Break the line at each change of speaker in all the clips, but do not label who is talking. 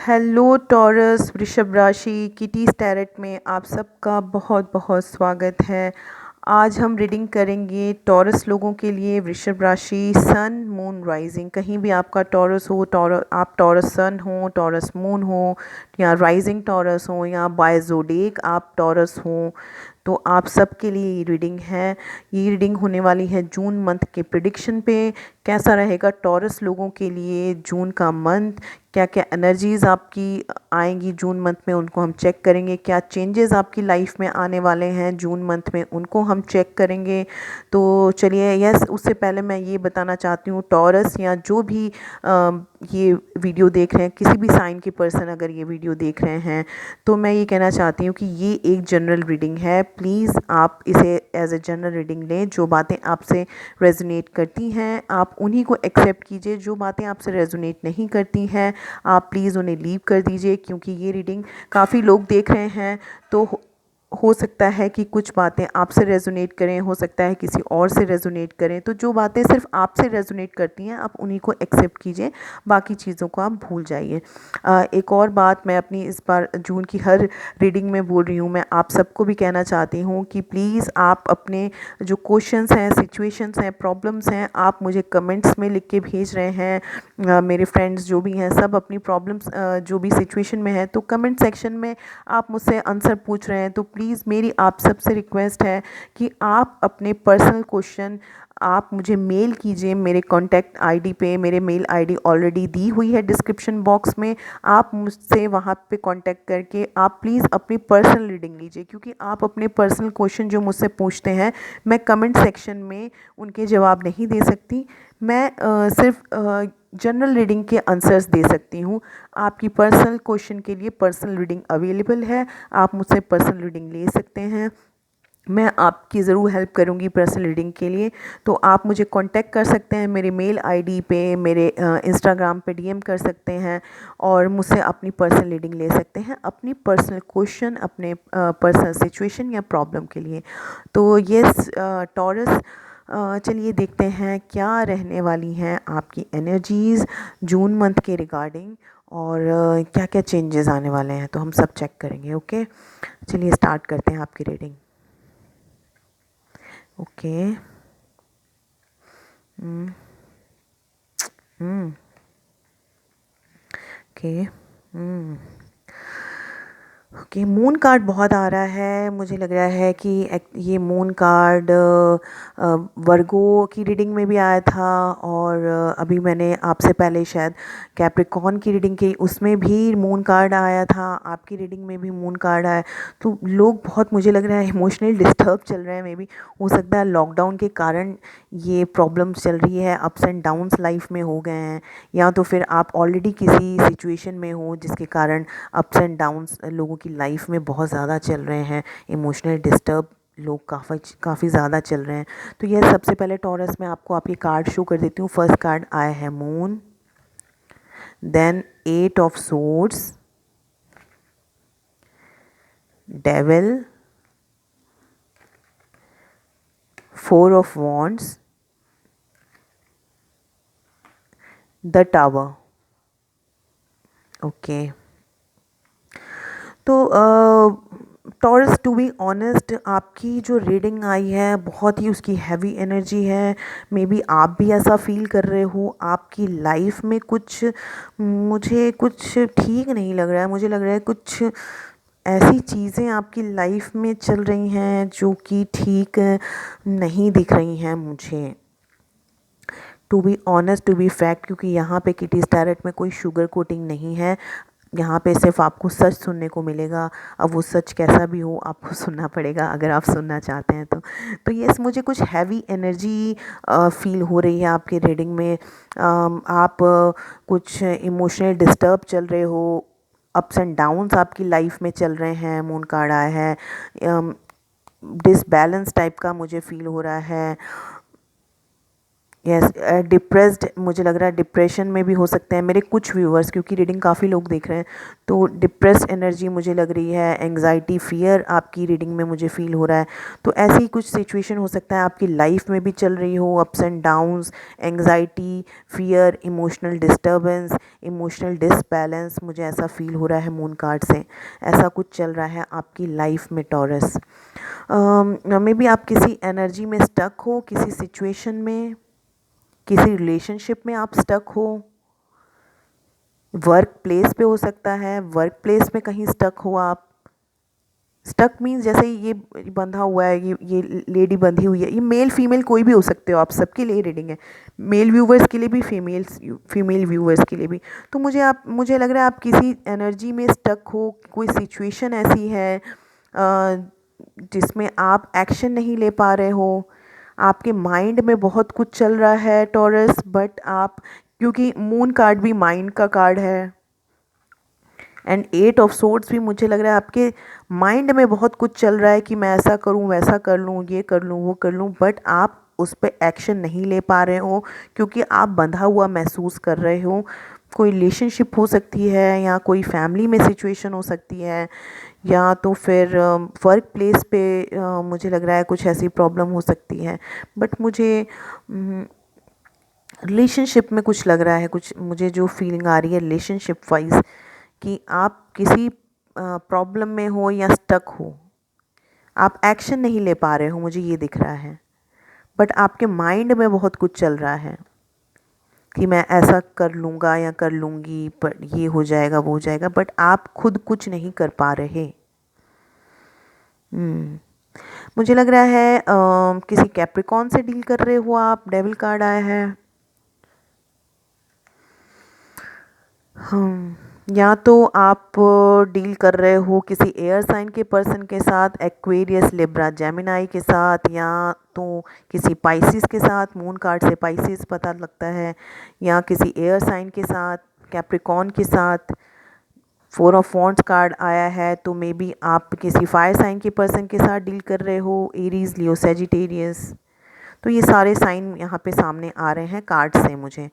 Hello taurus वृषभ राशि kitty's tarot में आप सबका बहुत बहुत स्वागत है। आज हम रीडिंग करेंगे टॉरस लोगों के लिए वृषभ राशि सन मून राइजिंग। कहीं भी आपका टॉरस हो, आप टॉरस सन हो, टॉरस मून हो, या राइजिंग टॉरस हो, या बाय ज़ोडिएक आप टॉरस हो, तो आप सबके लिए ये रीडिंग है। ये रीडिंग होने वाली है जून मंथ के प्रिडिक्शन पे। कैसा रहेगा टॉरस लोगों के लिए जून का मंथ, क्या क्या एनर्जीज़ आपकी आएंगी जून मंथ में, उनको हम चेक करेंगे। क्या चेंजेस आपकी लाइफ में आने वाले हैं जून मंथ में, उनको हम चेक करेंगे। तो चलिए, यस, उससे पहले मैं ये बताना चाहती हूँ टॉरस या जो भी ये वीडियो देख रहे हैं, किसी भी साइन के पर्सन अगर ये वीडियो देख रहे हैं, तो मैं ये कहना चाहती हूँ कि ये एक जनरल रीडिंग है। प्लीज़ आप इसे एज ए जनरल रीडिंग लें। जो बातें आपसे रेजोनेट करती हैं आप उन्हीं को एक्सेप्ट कीजिए। जो बातें आपसे रेजोनेट नहीं करती हैं आप प्लीज़ उन्हें लीव कर दीजिए, क्योंकि ये रीडिंग काफ़ी लोग देख रहे हैं। तो हो सकता है कि कुछ बातें आपसे रेजोनेट करें, हो सकता है किसी और से रेजोनेट करें। तो जो बातें सिर्फ आपसे रेजोनेट करती हैं आप उन्हीं को एक्सेप्ट कीजिए, बाकी चीज़ों को आप भूल जाइए। एक और बात मैं अपनी इस बार जून की हर रीडिंग में बोल रही हूँ, मैं आप सबको भी कहना चाहती हूँ कि प्लीज़ आप अपने जो क्वेश्चंस हैं, सिचुएशंस हैं, प्रॉब्लम्स हैं, आप मुझे कमेंट्स में लिख के भेज रहे हैं। मेरे फ्रेंड्स जो भी हैं सब अपनी प्रॉब्लम्स जो भी सिचुएशन में है, तो कमेंट सेक्शन में आप मुझसे आंसर पूछ रहे हैं। तो प्लीज़ मेरी आप सबसे रिक्वेस्ट है कि आप अपने पर्सनल क्वेश्चन आप मुझे मेल कीजिए मेरे कॉन्टैक्ट आईडी पे। मेरे मेल आईडी ऑलरेडी दी हुई है डिस्क्रिप्शन बॉक्स में। आप मुझसे वहाँ पे कांटेक्ट करके आप प्लीज़ अपनी पर्सनल रीडिंग लीजिए, क्योंकि आप अपने पर्सनल क्वेश्चन जो मुझसे पूछते हैं मैं कमेंट सेक्शन में उनके जवाब नहीं दे सकती। मैं सिर्फ जनरल रीडिंग के आंसर्स दे सकती हूँ। आपकी पर्सनल क्वेश्चन के लिए पर्सनल रीडिंग अवेलेबल है, आप मुझसे पर्सनल रीडिंग ले सकते हैं। मैं आपकी ज़रूर हेल्प करूंगी पर्सनल रीडिंग के लिए। तो आप मुझे कांटेक्ट कर सकते हैं मेरे मेल आईडी पे, मेरे इंस्टाग्राम पे डीएम कर सकते हैं और मुझसे अपनी पर्सनल रीडिंग ले सकते हैं अपनी पर्सनल क्वेश्चन, अपने पर्सनल सिचुएशन या प्रॉब्लम के लिए। तो यस टॉरस, चलिए देखते हैं क्या रहने वाली हैं आपकी एनर्जीज़ जून मंथ के रिगार्डिंग, और क्या क्या चेंजेस आने वाले हैं, तो हम सब चेक करेंगे। ओके, चलिए स्टार्ट करते हैं आपकी रीडिंग। ओके। हम्म। हम्म। ओके। हम्म। ओके, मून कार्ड बहुत आ रहा है। मुझे लग रहा है कि ये मून कार्ड वर्गो की रीडिंग में भी आया था, और अभी मैंने आपसे पहले शायद कैप्रिकॉर्न की रीडिंग की, उसमें भी मून कार्ड आया था। आपकी रीडिंग में भी मून कार्ड आया। तो लोग बहुत, मुझे लग रहा है, इमोशनली डिस्टर्ब चल रहे हैं। मे बी हो सकता है लॉकडाउन के कारण ये प्रॉब्लम्स चल रही है, अप्स एंड डाउन्स लाइफ में हो गए हैं, या तो फिर आप ऑलरेडी किसी सिचुएशन में हो जिसके कारण अप्स एंड डाउन्स लोगों की लाइफ में बहुत ज़्यादा चल रहे हैं। इमोशनल डिस्टर्ब लोग काफ़ी ज़्यादा चल रहे हैं। तो यह सबसे पहले टॉरस में आपको आपके कार्ड शो कर देती हूँ। फर्स्ट कार्ड आया है moon, then 8 of swords, devil, 4 of wands, the tower. Okay, तो टॉरस, टू बी ऑनेस्ट, आपकी जो रीडिंग आई है बहुत ही उसकी हैवी एनर्जी है। मे बी आप भी ऐसा फील कर रहे हो। आपकी लाइफ में कुछ, मुझे कुछ ठीक नहीं लग रहा है। मुझे लग रहा है कुछ ऐसी चीज़ें आपकी लाइफ में चल रही हैं जो कि ठीक नहीं दिख रही हैं मुझे, to be honest, to be fact. क्योंकि यहाँ पे किटी स्टैरेट में कोई शुगर कोटिंग नहीं है। यहाँ पे सिर्फ आपको सच सुनने को मिलेगा। अब वो सच कैसा भी हो आपको सुनना पड़ेगा अगर आप सुनना चाहते हैं तो यस, मुझे कुछ हैवी एनर्जी फील हो रही है आपकी रीडिंग में। आप कुछ इमोशनल डिस्टर्ब चल रहे हो, अप्स एंड डाउन्स आपकी लाइफ में चल रहे हैं। मून कार्ड आया है, डिसबैलेंस टाइप का मुझे फील हो रहा है। यस, डिप्रेस्ड मुझे लग रहा है, डिप्रेशन में भी हो सकते हैं मेरे कुछ व्यूअर्स, क्योंकि रीडिंग काफ़ी लोग देख रहे हैं। तो डिप्रेस्ड एनर्जी मुझे लग रही है, एंग्जाइटी, फियर आपकी रीडिंग में मुझे फील हो रहा है। तो ऐसी कुछ सिचुएशन हो सकता है आपकी लाइफ में भी चल रही हो, ups and downs, anxiety, fear, emotional disturbance, emotional disbalance, मुझे ऐसा फील हो रहा है मून कार्ड से। ऐसा कुछ चल रहा है आपकी लाइफ में टॉरस। मे बी आप किसी एनर्जी में स्टक हो, किसी सिचुएशन में, किसी रिलेशनशिप में आप स्टक हो, वर्क प्लेस पे हो सकता है, वर्क प्लेस में कहीं स्टक हो आप। स्टक मीन्स जैसे ये बंधा हुआ है, ये लेडी बंधी हुई है, ये मेल फीमेल कोई भी हो सकते हो आप, सबके लिए रीडिंग है, मेल व्यूवर्स के लिए भी, फीमेल व्यूवर्स के लिए भी। तो मुझे लग रहा है आप किसी एनर्जी में स्टक हो, कोई सिचुएशन ऐसी है जिसमें आप एक्शन नहीं ले पा रहे हो, आपके माइंड में बहुत कुछ चल रहा है टॉरस, बट आप, क्योंकि मून कार्ड भी माइंड का कार्ड है, एंड 8 ऑफ सोर्ड्स भी मुझे लग रहा है आपके माइंड में बहुत कुछ चल रहा है कि मैं ऐसा करूं, वैसा कर लूं, ये कर लूं, वो कर लूं, बट आप उस पर एक्शन नहीं ले पा रहे हो क्योंकि आप बंधा हुआ महसूस कर रहे हो। कोई रिलेशनशिप हो सकती है, या कोई फैमिली में सिचुएशन हो सकती है, या तो फिर वर्क प्लेस पे मुझे लग रहा है कुछ ऐसी प्रॉब्लम हो सकती है। बट मुझे रिलेशनशिप में कुछ लग रहा है, कुछ मुझे जो फीलिंग आ रही है रिलेशनशिप वाइज, कि आप किसी प्रॉब्लम में हो या स्टक हो, आप एक्शन नहीं ले पा रहे हो, मुझे ये दिख रहा है। बट आपके माइंड में बहुत कुछ चल रहा है कि मैं ऐसा कर लूँगा या कर लूँगी, पर ये हो जाएगा, वो हो जाएगा, बट आप खुद कुछ नहीं कर पा रहे। मुझे लग रहा है किसी कैप्रिकॉन से डील कर रहे हो आप, डेविल कार्ड आया है। या तो आप डील कर रहे हो किसी एयर साइन के पर्सन के साथ, एक्वेरियस, लिब्रा, जेमिनाई के साथ, या तो किसी पाइसिस के साथ, मून कार्ड से पाइसिस पता लगता है, या किसी एयर साइन के साथ, कैप्रिकॉन के साथ। 4 ऑफ वॉन्ड्स कार्ड आया है, तो मे बी आप किसी फायर साइन के पर्सन के साथ डील कर रहे हो, एरीज, लियो, सेजिटेरियस। तो ये सारे साइन यहाँ पे सामने आ रहे हैं कार्ड से मुझे।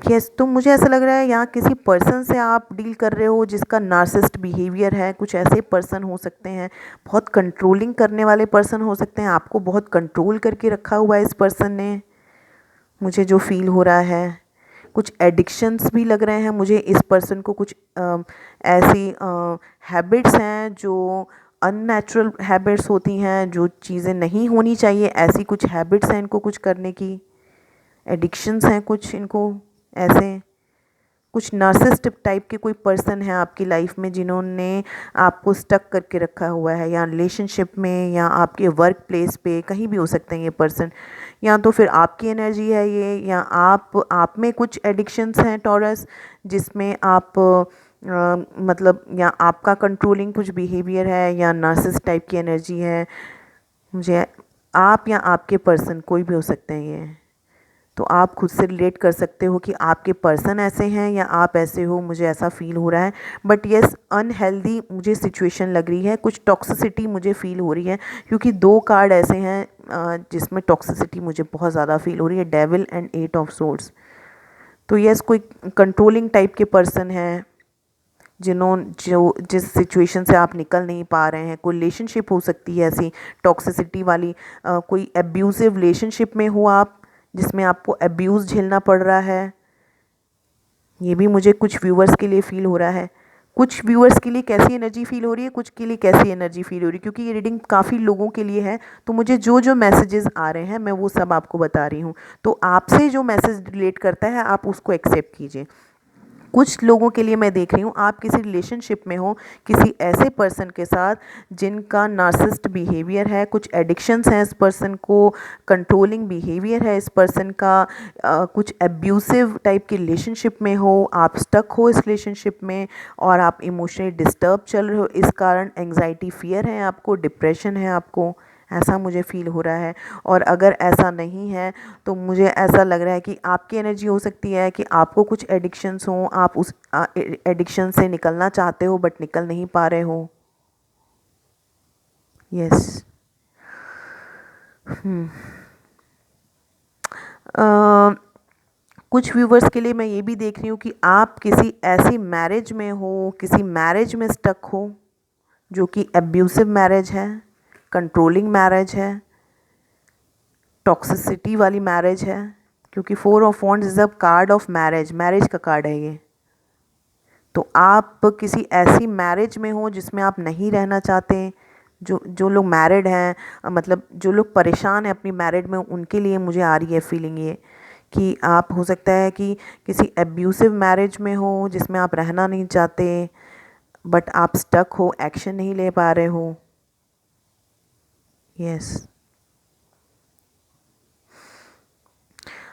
यस, तो मुझे ऐसा लग रहा है यहाँ किसी पर्सन से आप डील कर रहे हो जिसका नार्सिसिस्ट बिहेवियर है। कुछ ऐसे पर्सन हो सकते हैं, बहुत कंट्रोलिंग करने वाले पर्सन हो सकते हैं, आपको बहुत कंट्रोल करके रखा हुआ है इस पर्सन ने, मुझे जो फील हो रहा है। कुछ एडिक्शंस भी लग रहे हैं मुझे इस पर्सन को, कुछ ऐसी हैबिट्स हैं जो अननेचुरल हैबिट्स होती हैं, जो चीज़ें नहीं होनी चाहिए, ऐसी कुछ हैबिट्स हैं इनको कुछ करने की, एडिक्शंस हैं कुछ इनको ऐसे। कुछ नार्सिसिस्ट टाइप के कोई पर्सन है आपकी लाइफ में जिन्होंने आपको स्टक करके रखा हुआ है, या रिलेशनशिप में, या आपके वर्क प्लेस पे, कहीं भी हो सकते हैं ये पर्सन। या तो फिर आपकी एनर्जी है ये, या आप में कुछ एडिक्शंस हैं टॉरस, जिसमें आप मतलब, या आपका कंट्रोलिंग कुछ बिहेवियर है, या नार्सिसिस्ट टाइप की एनर्जी है मुझे। आप या आपके पर्सन कोई भी हो सकते हैं ये, तो आप खुद से रिलेट कर सकते हो कि आपके पर्सन ऐसे हैं या आप ऐसे हो, मुझे ऐसा फील हो रहा है। बट येस, अनहेल्दी मुझे सिचुएशन लग रही है, कुछ टॉक्सिसिटी मुझे फील हो रही है, क्योंकि 2 कार्ड ऐसे हैं जिसमें टॉक्सिसिटी मुझे बहुत ज़्यादा फील हो रही है, डेविल एंड 8 ऑफ सोर्ड्स। तो येस, कोई कंट्रोलिंग टाइप के पर्सन हैं जिस सिचुएशन से आप निकल नहीं पा रहे हैं। कोई रिलेशनशिप हो सकती है ऐसी टॉक्सिसिटी वाली, कोई एब्यूसिव रिलेशनशिप में हो आप, जिसमें आपको अब्यूज़ झेलना पड़ रहा है। ये भी मुझे कुछ व्यूवर्स के लिए फ़ील हो रहा है। कुछ व्यूवर्स के लिए कैसी एनर्जी फ़ील हो रही है, कुछ के लिए कैसी एनर्जी फ़ील हो रही है, क्योंकि ये रीडिंग काफ़ी लोगों के लिए है। तो मुझे जो जो मैसेजेस आ रहे हैं मैं वो सब आपको बता रही हूँ। तो आपसे जो मैसेज रिलेट करता है आप उसको एक्सेप्ट कीजिए। कुछ लोगों के लिए मैं देख रही हूँ आप किसी रिलेशनशिप में हो किसी ऐसे पर्सन के साथ जिनका नार्सिसिस्ट बिहेवियर है, कुछ एडिक्शंस हैं इस पर्सन को, कंट्रोलिंग बिहेवियर है इस पर्सन का, कुछ एब्यूसिव टाइप की रिलेशनशिप में हो, आप स्टक हो इस रिलेशनशिप में, और आप इमोशनली डिस्टर्ब चल रहे हो, इस कारण एंग्जाइटी, फियर है आपको, डिप्रेशन है आपको, ऐसा मुझे फ़ील हो रहा है। और अगर ऐसा नहीं है तो मुझे ऐसा लग रहा है कि आपकी एनर्जी हो सकती है कि आपको कुछ एडिक्शंस हों, आप उस एडिक्शन से निकलना चाहते हो बट निकल नहीं पा रहे हो। यस। कुछ व्यूवर्स के लिए मैं ये भी देख रही हूँ कि आप किसी ऐसी मैरिज में हो, किसी मैरिज में स्टक हो जो कि एब्यूसिव मैरिज है, कंट्रोलिंग मैरिज है, टॉक्सिसिटी वाली मैरिज है, क्योंकि 4 of wands is a card of marriage, marriage का कार्ड है ये। तो आप किसी ऐसी मैरिज में हो जिसमें आप नहीं रहना चाहते। जो लोग मैरिड हैं, मतलब जो लोग परेशान हैं अपनी मैरिड में, उनके लिए मुझे आ रही है फीलिंग ये कि आप हो सकता है कि किसी एब्यूसिव मैरिज में हो जिसमें आप रहना नहीं चाहते, बट आप स्टक हो, एक्शन नहीं ले पा रहे हो। यस।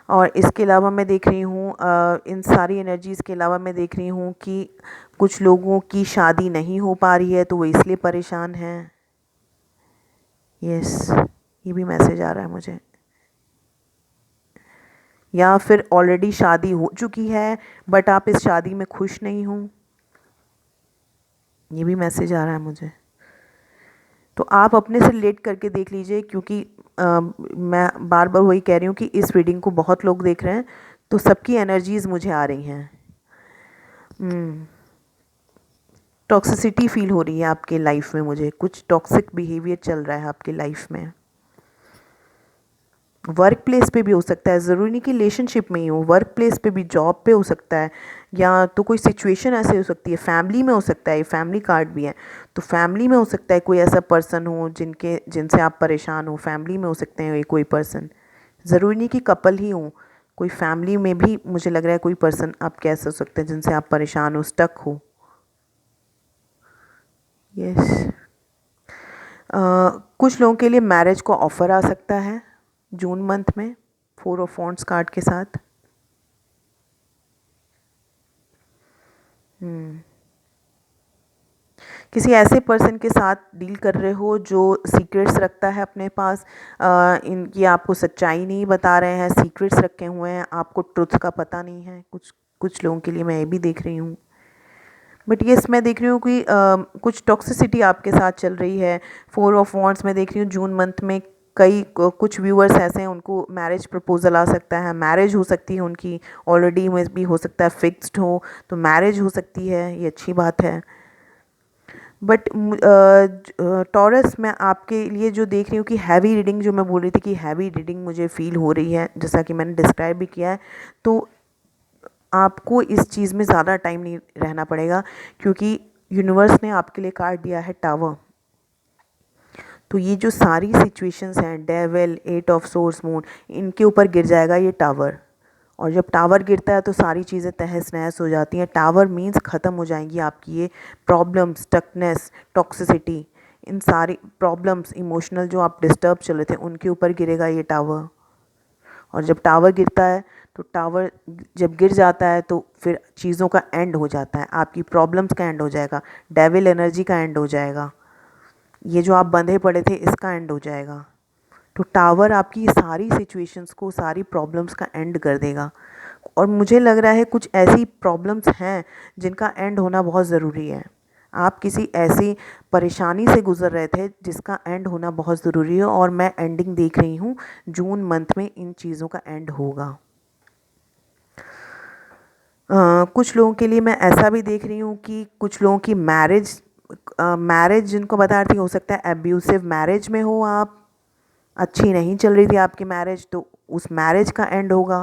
और इसके अलावा मैं देख रही हूँ, इन सारी एनर्जीज़ के अलावा मैं देख रही हूँ कि कुछ लोगों की शादी नहीं हो पा रही है तो वो इसलिए परेशान हैं। यस, ये भी मैसेज आ रहा है मुझे। या फिर ऑलरेडी शादी हो चुकी है बट आप इस शादी में खुश नहीं हो, ये भी मैसेज आ रहा है मुझे। तो आप अपने से रिलेट करके देख लीजिए, क्योंकि मैं बार बार वही कह रही हूँ कि इस रीडिंग को बहुत लोग देख रहे हैं, तो सबकी एनर्जीज़ मुझे आ रही हैं। टॉक्सिसिटी फील हो रही है आपके लाइफ में, मुझे कुछ टॉक्सिक बिहेवियर चल रहा है आपकी लाइफ में। वर्क प्लेस पे भी हो सकता है, ज़रूरी नहीं कि रिलेशनशिप में ही हो, वर्क प्लेस पे भी, जॉब पे हो सकता है, या तो कोई सिचुएशन ऐसे हो सकती है, फैमिली में हो सकता है, ये फैमिली कार्ड भी है। तो फैमिली में हो सकता है कोई ऐसा पर्सन हो जिनसे आप परेशान हो, फैमिली में हो सकते हैं ये कोई पर्सन, ज़रूरी नहीं कि कपल ही हो, कोई फैमिली में भी मुझे लग रहा है कोई पर्सन आप कैसे हो सकते हैं जिनसे आप परेशान हो, स्टक हो। यस। कुछ लोगों के लिए मैरिज को ऑफ़र आ सकता है जून मंथ में 4 ऑफ वॉन्ड्स कार्ड के साथ। किसी ऐसे पर्सन के साथ डील कर रहे हो जो सीक्रेट्स रखता है अपने पास, इनकी आपको सच्चाई नहीं बता रहे हैं, सीक्रेट्स रखे हुए हैं, आपको ट्रुथ का पता नहीं है। कुछ कुछ लोगों के लिए मैं ये भी देख रही हूँ। बट ये मैं देख रही हूँ कि कुछ टॉक्सिसिटी आपके साथ चल रही है। 4 ऑफ वॉन्ड्स में देख रही हूँ जून मंथ में कुछ व्यूअर्स ऐसे हैं उनको मैरिज प्रपोजल आ सकता है, मैरिज हो सकती है उनकी, ऑलरेडी में भी हो सकता है फिक्स्ड हो, तो मैरिज हो सकती है, ये अच्छी बात है। बट टॉरस मैं आपके लिए जो देख रही हूँ कि हैवी रीडिंग, जो मैं बोल रही थी कि हैवी रीडिंग मुझे फील हो रही है, जैसा कि मैंने डिस्क्राइब भी किया है, तो आपको इस चीज़ में ज़्यादा टाइम नहीं रहना पड़ेगा, क्योंकि यूनिवर्स ने आपके लिए कार्ड दिया है टावर। तो ये जो सारी सिचुएशंस हैं, डेविल, 8 ऑफ सोर्स, मून, इनके ऊपर गिर जाएगा ये टावर। और जब टावर गिरता है तो सारी चीज़ें तहस नहस हो जाती हैं। टावर मीन्स ख़त्म हो जाएंगी आपकी ये प्रॉब्लम्स, स्टकनेस, टॉक्सिसिटी, इन सारी प्रॉब्लम्स, इमोशनल जो आप डिस्टर्ब चल रहे थे उनके ऊपर गिरेगा ये टावर। और जब टावर गिरता है तो टावर जब गिर जाता है तो फिर चीज़ों का एंड हो जाता है, आपकी प्रॉब्लम्स का एंड हो जाएगा, डेविल एनर्जी का एंड हो जाएगा, ये जो आप बंधे पड़े थे इसका एंड हो जाएगा। तो टावर आपकी सारी सिचुएशंस को, सारी प्रॉब्लम्स का एंड कर देगा। और मुझे लग रहा है कुछ ऐसी प्रॉब्लम्स हैं जिनका एंड होना बहुत ज़रूरी है। आप किसी ऐसी परेशानी से गुज़र रहे थे जिसका एंड होना बहुत ज़रूरी है, और मैं एंडिंग देख रही हूँ जून मंथ में इन चीज़ों का एंड होगा। कुछ लोगों के लिए मैं ऐसा भी देख रही हूँ कि कुछ लोगों की मैरिज जिनको बता रही थी, हो सकता है एब्यूसिव मैरिज में हो आप, अच्छी नहीं चल रही थी आपकी मैरिज, तो उस मैरिज का एंड होगा,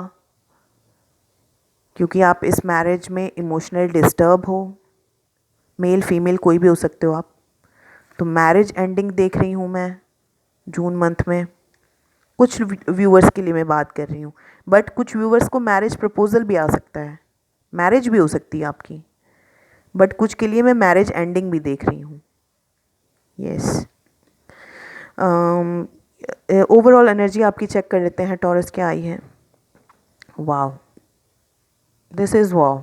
क्योंकि आप इस मैरिज में इमोशनल डिस्टर्ब हो, मेल फीमेल कोई भी हो सकते हो आप। तो मैरिज एंडिंग देख रही हूँ मैं जून मंथ में। कुछ व्यूअर्स के लिए मैं बात कर रही हूँ, बट कुछ व्यूअर्स को मैरिज प्रपोजल भी आ सकता है, मैरिज भी हो सकती है आपकी, बट कुछ के लिए मैं मैरिज एंडिंग भी देख रही हूँ। यस। ओवरऑल एनर्जी आपकी चेक कर लेते हैं टॉरस क्या आई है। Wow, this is wow,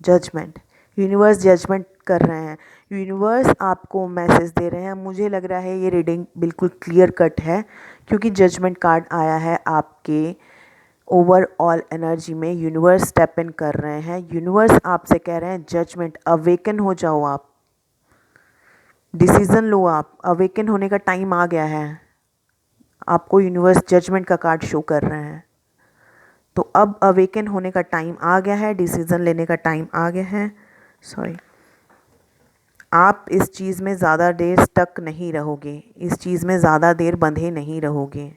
judgement. Universe judgement कर रहे हैं, यूनिवर्स आपको मैसेज दे रहे हैं। मुझे लग रहा है ये रीडिंग बिल्कुल क्लियर कट है, क्योंकि जजमेंट कार्ड आया है आपके ओवरऑल एनर्जी में। यूनिवर्स स्टेप इन कर रहे हैं, यूनिवर्स आपसे कह रहे हैं जजमेंट, अवेकन हो जाओ आप, डिसीज़न लो आप, अवेकन होने का टाइम आ गया है। आपको यूनिवर्स जजमेंट का कार्ड शो कर रहे हैं। तो अब अवेकन होने का टाइम आ गया है, डिसीज़न लेने का टाइम आ गया है। सॉरी, आप इस चीज़ में ज़्यादा देर स्टक नहीं रहोगे, इस चीज़ में ज़्यादा देर बंधे नहीं रहोगे।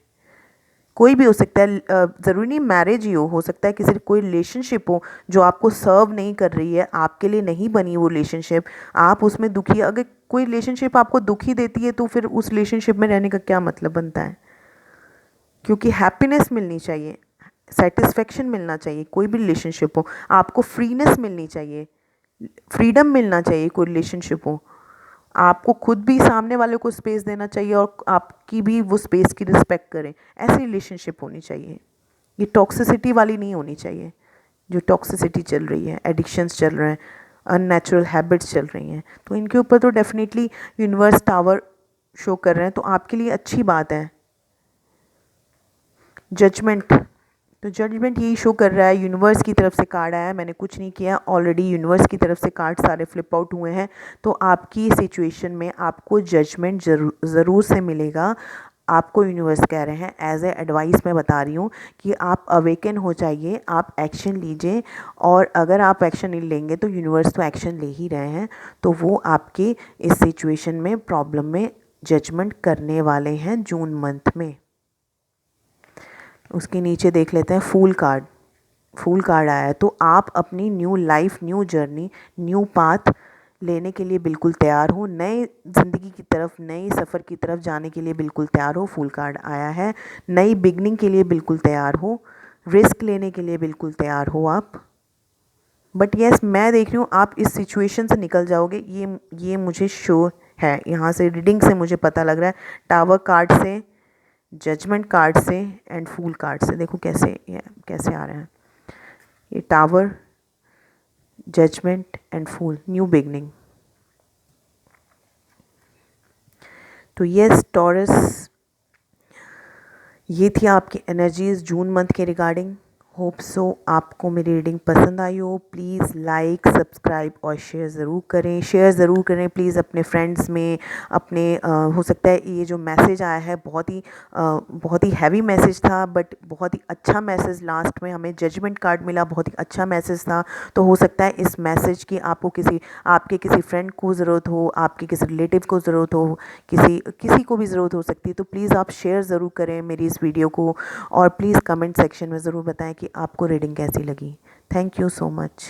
कोई भी हो सकता है, ज़रूरी नहीं मैरिज ही हो सकता है किसी कोई रिलेशनशिप हो जो आपको सर्व नहीं कर रही है, आपके लिए नहीं बनी वो रिलेशनशिप, आप उसमें दुखी। अगर कोई रिलेशनशिप आपको दुखी देती है तो फिर उस रिलेशनशिप में रहने का क्या मतलब बनता है? क्योंकि हैप्पीनेस मिलनी चाहिए, सेटिस्फेक्शन मिलना चाहिए। कोई भी रिलेशनशिप हो, आपको फ्रीनेस मिलनी चाहिए, फ्रीडम मिलना चाहिए। कोई रिलेशनशिप हो, आपको खुद भी सामने वाले को स्पेस देना चाहिए और आपकी भी वो स्पेस की रिस्पेक्ट करें। ऐसी रिलेशनशिप होनी चाहिए, ये टॉक्सिसिटी वाली नहीं होनी चाहिए। जो टॉक्सिसिटी चल रही है, एडिक्शंस चल रहे हैं, अननेचुरल हैबिट्स चल रही हैं, तो इनके ऊपर तो डेफिनेटली यूनिवर्स टावर शो कर रहे हैं, तो आपके लिए अच्छी बात है। जजमेंट, तो जजमेंट यही शो कर रहा है, यूनिवर्स की तरफ से कार्ड आया है, मैंने कुछ नहीं किया, ऑलरेडी यूनिवर्स की तरफ से कार्ड सारे फ्लिप आउट हुए हैं। तो आपकी सिचुएशन में आपको जजमेंट ज़रूर से मिलेगा। आपको यूनिवर्स कह रहे हैं, एज ए एडवाइस मैं बता रही हूँ कि आप अवेकन हो जाइए, आप एक्शन लीजिए। और अगर आप एक्शन नहीं लेंगे तो यूनिवर्स तो एक्शन ले ही रहे हैं, तो वो आपके इस सिचुएशन में, प्रॉब्लम में जजमेंट करने वाले हैं जून मंथ में। उसके नीचे देख लेते हैं फूल कार्ड। फूल कार्ड आया है, तो आप अपनी new life, new journey, new path लेने के लिए बिल्कुल तैयार हो, नए ज़िंदगी की तरफ, नए सफ़र की तरफ जाने के लिए बिल्कुल तैयार हो। फूल कार्ड आया है, नई बिगनिंग के लिए बिल्कुल तैयार हो, रिस्क लेने के लिए बिल्कुल तैयार हो आप। बट यस, मैं देख रही हूँ आप इस सिचुएशन से निकल जाओगे, ये मुझे शो है, यहाँ से रीडिंग से मुझे पता लग रहा है। टावर कार्ड से, जजमेंट कार्ड से एंड फूल कार्ड से, देखो कैसे आ रहे हैं ये tower, judgement and fool, new beginning. तो यस टॉरस, ये थी आपकी एनर्जीज जून मंथ के रिगार्डिंग। होप सो आपको मेरी रीडिंग पसंद आई हो। प्लीज़ लाइक, सब्सक्राइब और शेयर ज़रूर करें, प्लीज़ अपने फ्रेंड्स में, अपने हो सकता है ये जो मैसेज आया है बहुत ही हैवी मैसेज था, बट बहुत ही अच्छा मैसेज, लास्ट में हमें जजमेंट कार्ड मिला, बहुत ही अच्छा मैसेज था। तो हो सकता है इस मैसेज की आपको आपके किसी फ्रेंड को ज़रूरत हो, आपके किसी रिलेटिव को ज़रूरत हो, किसी को भी ज़रूरत हो सकती है। तो प्लीज़ आप शेयर ज़रूर करें मेरी इस वीडियो को, और प्लीज़ कमेंट सेक्शन में ज़रूर बताएं कि आपको रीडिंग कैसी लगी। Thank you so much.